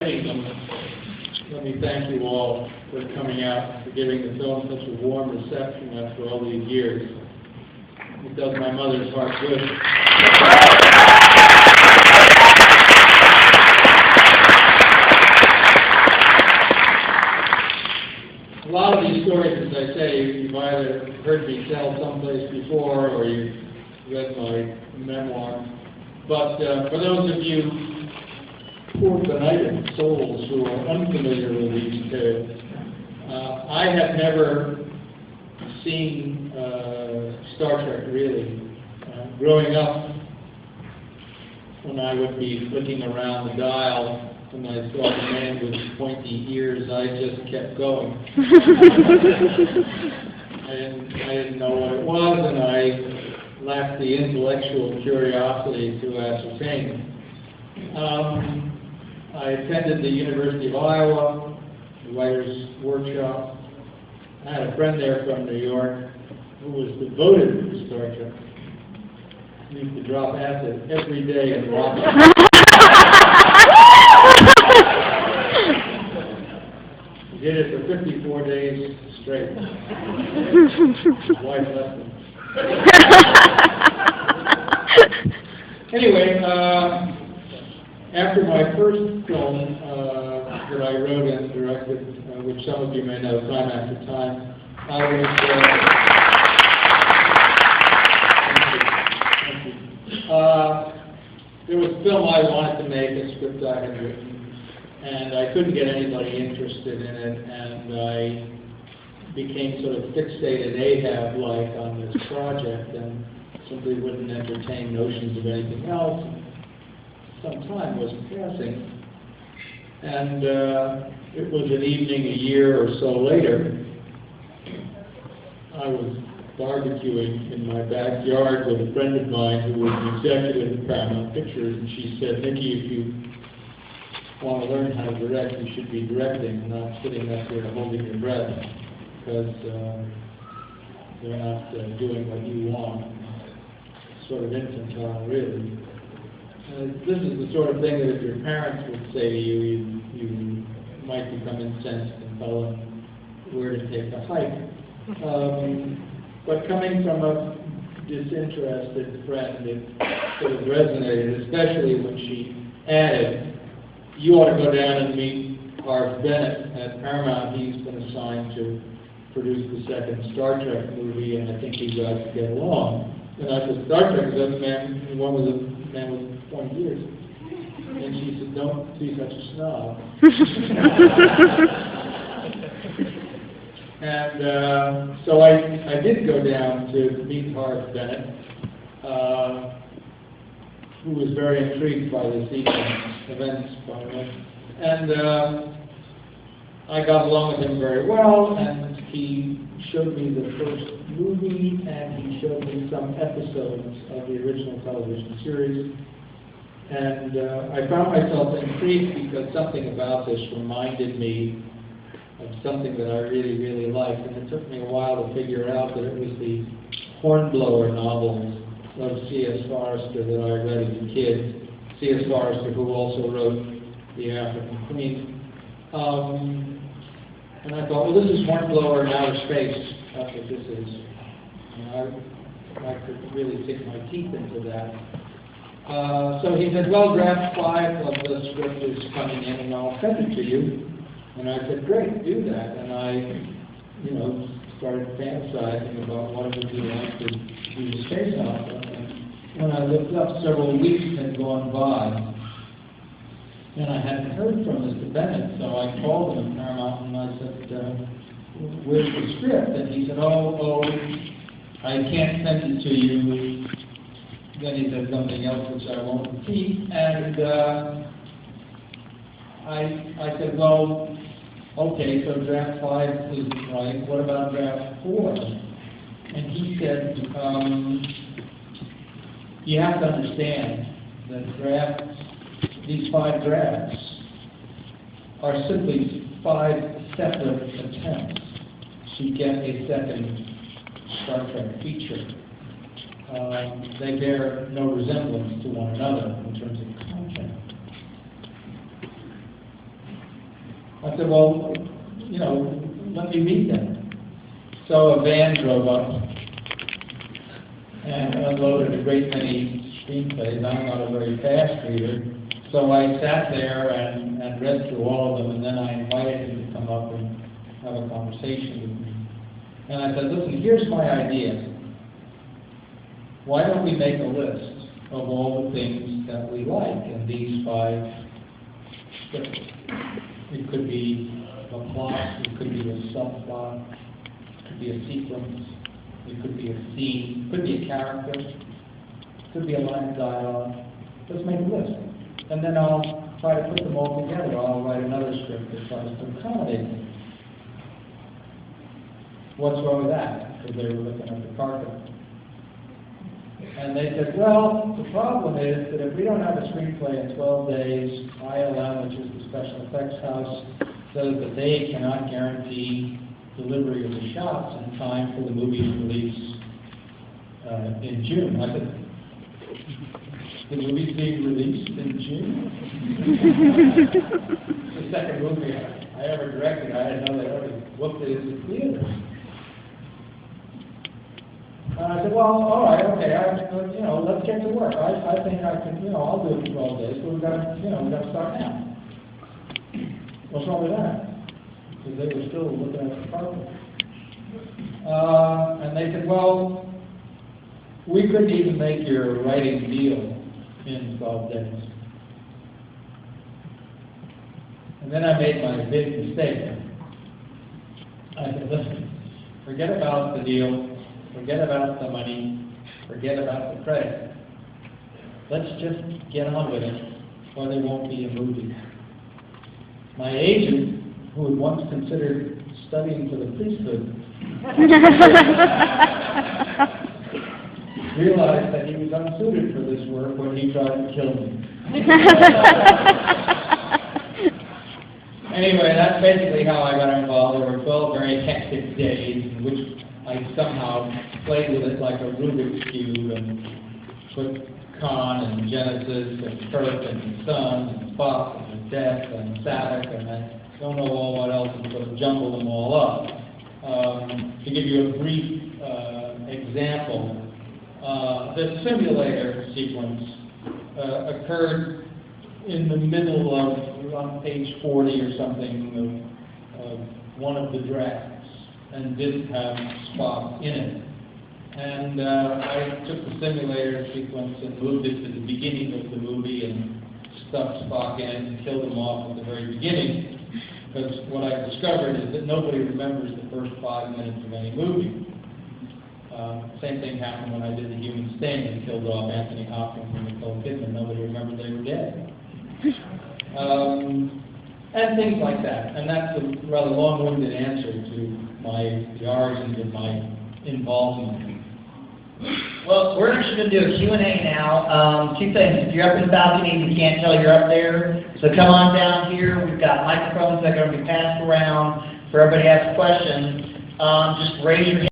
Let me thank you all for coming out, for giving the film such a warm reception after all these years. It does my mother's heart good. A lot of these stories, as I say, you've either heard me tell someplace before or you've read my memoir. But for those of you poor benighted souls who are unfamiliar with these tales, I had never seen Star Trek really. Growing up, when I would be flicking around the dial, when I saw the man with pointy ears, I just kept going. I didn't know what it was, and I lacked the intellectual curiosity to ascertain. I attended the University of Iowa, the Writers' Workshop. I had a friend there from New York who was devoted to Star Trek. He used to drop acid every day and watch it. He did it for 54 days straight. His wife left him. Anyway, after my first film that I wrote and directed, which some of you may know, Time After Time, I was, there was a film I wanted to make, a script I had written, and I couldn't get anybody interested in it, and I became sort of fixated Ahab-like on this project and simply wouldn't entertain notions of anything else. Some time was passing, and it was an evening a year or so later. I was barbecuing in my backyard with a friend of mine who was an executive at Paramount Pictures, and she said, "Nicky, if you want to learn how to direct, you should be directing, not sitting up there holding your breath, because they're not doing what you want." Sort of infantile, really. This is the sort of thing that if your parents would say to you, you might become incensed and tell them where to take a hike. But coming from a disinterested friend, it sort of resonated, especially when she added, "You ought to go down and meet Harv Bennett at Paramount. He's been assigned to produce the second Star Trek movie, and I think you guys get along." And I said, "Star Trek is that man, one was a man with 20 years. And she said, "Don't be such a snob." And so I did go down to meet Harv Bennett, who was very intrigued by this evening's events, by the way. And I got along with him very well, and he showed me the first movie, and he showed me some episodes of the original television series. And I found myself intrigued because something about this reminded me of something that I really, really liked. And it took me a while to figure out that it was the Hornblower novels of C.S. Forester that I read as a kid. C.S. Forester, who also wrote The African Queen. And I thought, well, this is Hornblower in outer space. That's what this is. And I could really sink my teeth into that. So he said, "Well, draft 5 of the script is coming in, and I'll send it to you." And I said, "Great, do that." And I, started fantasizing about what it would be like to do the space opera. And when I looked up, several weeks had gone by, and I hadn't heard from Mr. Bennett, so I called him at Paramount and I said, "Where's the script?" And he said, oh, I can't send it to you. Then he said something else which I won't repeat, and I said, "Well, okay, so draft 5 is right. What about draft 4? And he said, "You have to understand that these 5 drafts are simply 5 separate attempts to get a second Star Trek feature. They bear no resemblance to one another in terms of content." I said, well, you know, let me meet them. So a van drove up and unloaded a great many screenplays. I'm not a very fast reader, so I sat there and read through all of them, and then I invited him to come up and have a conversation with me. And I said, listen, here's my idea. Why don't we make a list of all the things that we like in these 5 scripts? It could be a plot, it could be a subplot, it could be a sequence, it could be a scene, it could be a character, it could be a line of dialogue. Let's make a list. And then I'll try to put them all together. I'll write another script that tries to accommodate them. What's wrong with that? Because they were looking at the carpet. And they said, well, the problem is that if we don't have a screenplay in 12 days, ILM, which is the special effects house, says that they cannot guarantee delivery of the shots in time for the movie's release in June. I said, the movie's being released in June? The second movie I ever directed, I didn't know they already booked it in the theater. I said, well, all right, okay, you know, let's get to work. I think I can, you know, I'll do it in 12 days, but we've got to, you know, we've got to start now. What's wrong with that? Because they were still looking at the carpet. And they said, well, we couldn't even make your writing deal in 12 days. And then I made my big mistake. I said, listen, forget about the deal. Forget about the money, forget about the credit. Let's just get on with it, or there won't be a movie. My agent, who had once considered studying for the priesthood, realized that he was unsuited for this work when he tried to kill me. Anyway, that's basically how I got involved. There were 12 very hectic days in which I somehow played with it like a Rubik's Cube and put Khan and Genesis and Kirk and Sun and Spock and Death and Savick and I don't know what else and sort of jumble them all up. To give you a brief example, the simulator sequence occurred in the middle of, on page 40 or something, of one of the drafts, and didn't have Spock in it. And I took the simulator sequence and moved it to the beginning of the movie and stuck Spock in it and killed him off at the very beginning. Because what I discovered is that nobody remembers the first 5 minutes of any movie. Same thing happened when I did The Human Stain and killed off Anthony Hopkins and Nicole Kidman. Nobody remembered they were dead. And things like that. And that's a rather long-winded answer to the origins of my involvement. Well, we're actually going to do a Q&A now. 2 things. If you're up in the balcony, we can't tell you're up there. So come on down here. We've got microphones that are going to be passed around for everybody to ask questions. Just raise your hand.